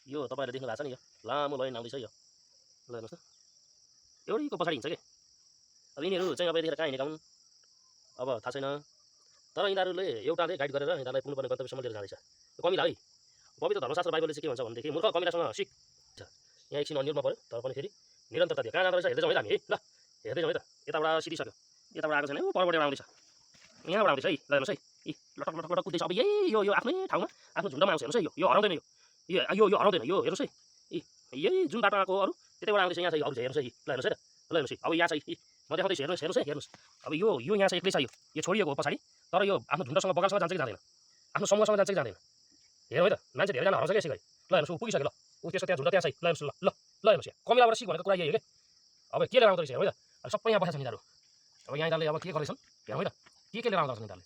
यो तपाईहरुले देख्नु भएको छ नि यो लामो लाइन आउँदैछ यो ल हेर्नुस् त एउटैको पछाडी हिँड्छ के अब यिनीहरू चाहिँ अब यतिखेर कहाँ हिँडेका हुन् अब थाहा छैन तर यिनीहरूले एउटाले गाइड गरेर यिनीहरूलाई पुग्नुपर्ने गन्तव्यसम्म लिएर जाँदैछ यो कमिला है पवित्र धर्मशास्त्र बाइबलले चाहिँ के भन्छ भनेदेखि मूर्ख कमिलासँग सिक यहाँ एकछिन अन्यलमा पर्यो तर पनि फेरि निरन्तरता दियो कहाँ जाँदो रहेछ हेर्दै जाउँ है त हामी है ल हेर्दै जाउँ है त यताबाट सिधिसक्यो यताबाट आएको छैन परबाट आउँदैछ यहाँबाट आउँदैछ है ल हेर्नुहोस् है यी लटक लटक लटक कुद्दैछ अब यही यो आफ्नै ठाउँमा आफ्नो झुन्डमा आउँछ हेर्नुहोस् है यो हराउँदैन यो हराउँदैन यो हेर्नुहोस् है यही जुन बाटो आएको अरू त्यतैबाट आउँदैछ यहाँ चाहिँ अरू चाहिँ हेर्नुहोस् है ल हेर्नुहोस् है ल हेर्नुहोस् है अब यहाँ चाहिँ म देखाउँदैछु हेर्नुहोस् है हेर्नुहोस् अब यो यहाँ चाहिँ एक्लै छ यो छोडिएको हो पछाडि तर यो आफ्नो झुन्डसँग बगालसँग जान्छ कि जाँदैन आफ्नो समूहसँग जान्छ कि जाँदैन हेरौँ है त मान्छे धेरैजना हराउँछ क्या यसै गरी ल हेर्नुहोस् ऊ पुगिसक्यो ल ऊ त्यसको त्यहाँ झुन्ड त्यहाँ छ ल हेर्नुहोस् ल ल हेर्नुहोस् यहाँ कमिलाबाट सिक भनेको कुरा यही हो क्या अब के लिएर आउँदो रहेछ हेरौँ है त अब सबै यहाँ बसेको छ यिनीहरू अब यहाँ यिनीहरूले अब के गर्दैछन् हेरौँ है त के लिएर आउँदो रहेछ यिनीहरूले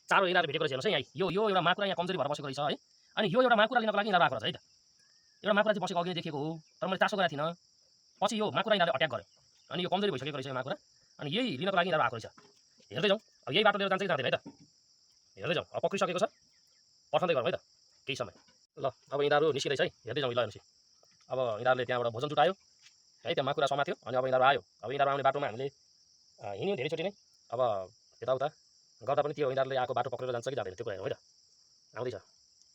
चारो यिनीहरू भेटेको रहेछ हेर्नुहोस् है यहाँ यो एउटा माकुरा यहाँ कमजोरी भएर बसेको रहेछ है अनि यो एउटा माकुरा लिनको लागि यिनीहरू आएको रहेछ है त एउटा माकुरा चाहिँ बसेको अघि देखेको हो तर मैले चासो गरेको थिइनँ पछि यो माकुरा यिनीहरूले अट्याक गर्यो अनि यो कमजोरी भइसकेको रहेछ यो माकुरा अनि यही लिनको लागि यिनीहरू आएको रहेछ हेर्दै जाउँ अब यही बाटो लिएर जान्छ कि जाँदैन है त हेर्दै जाउँ अब पक्रिसकेको छ पर्खँदै गरौँ है त केही समय ल अब यिनीहरू निस्किँदैछ है हेर्दै जाउँ ल हेर्नुहोस् अब यिनीहरूले त्यहाँबाट भोजन जुटायो है त्यो माकुरा समात्यो अनि अब यिनीहरू आयो अब यिनीहरू आउने बाटोमा हामीले हिँड्यौँ धेरैचोटि नै अब यताउता गर्दा पनि त्यो यिनीहरूले आएको बाटो पक्रेर जान्छ कि जाँदैन त्यो कुरा हेरौँ है त आउँदैछ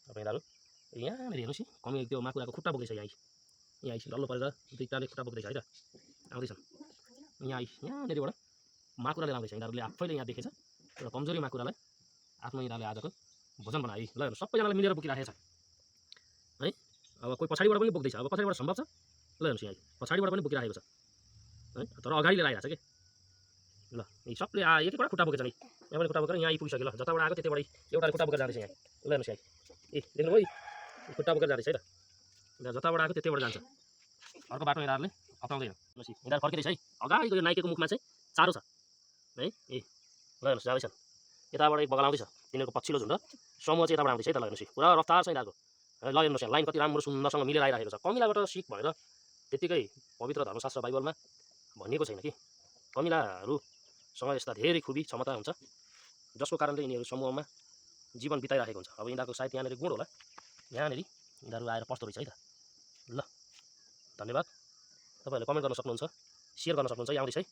अब यिनीहरू यहाँनिर हेर्नुहोस् कमी त्यो माकुराको खुट्टा बोक्दैछ यहाँ डल्लो परेर दुईटाले खुट्टा बोक्दैछ है त आउँदैछन् यहाँनिरबाट माकुरा लिएर आउँदैछ यिनीहरूले आफैले यहाँ देखेछ एउटा कमजोरी माकुरालाई आफ्नो यिनीहरूले आजको भोजन बनाए ल हेर्नु सबैजनाले मिलेर बोकिराखेको छ है अब कोही पछाडिबाट पनि बोक्दैछ अब पछाडिबाट सम्भव छ ल हेर्नुहोस् यहाँ पछाडिबाट पनि बोकिराखेको छ है तर अगाडि लिएर आइरहेको छ कि ल यी सबले एक एकवटा खुट्टा बोकेछ नि यहाँ पनि खुट्टा बोकेर यहाँ आइपुगिसक्यो ल जताबाट आएको त्यतिबाट एउटाले खुट्टा बोकेर जाँदैछ यहाँ ल हेर्नुहोस् यहाँ देख्नुभयो खुट्टा बोकेर जाँदैछ है त जताबाट आएको त्यतिबाट जान्छ अर्को बाटो यिनीहरूले अप्नाउँदैन यिनीहरू फर्किँदैछ है अगाडिको यो नाइकेको मुखमा चाहिँ चारो छ है ल हेर्नुहोस् जाँदैछन् यताबाट एक बगल आउँदैछ तिनीहरूको पछिल्लो झुन्ड समूह चाहिँ यताबाट आउँदैछ है त ल हेर्नुहोस् पुरा रफ्तार छ यिनीहरूको ल हेर्नुहोस् यहाँ लाइन कति राम्रो सुन्दरसँग मिलेर आइरहेको छ कमिलाबाट सिक भनेर त्यत्तिकै पवित्र धर्मशास्त्र बाइबलमा भनिएको छैन कि कमिलाहरूसँग यस्ता धेरै खुबी क्षमता हुन्छ जसको कारणले यिनीहरू समूहमा जीवन बिताइरहेको हुन्छ अब यिनीहरूको सायद यहाँनिर गुण होला यहाँनिर यिनीहरू आएर पस्दो रहेछ है त ल धन्यवाद तपाईँहरूले कमेन्ट गर्न सक्नुहुन्छ सेयर गर्न सक्नुहुन्छ आउँदैछ है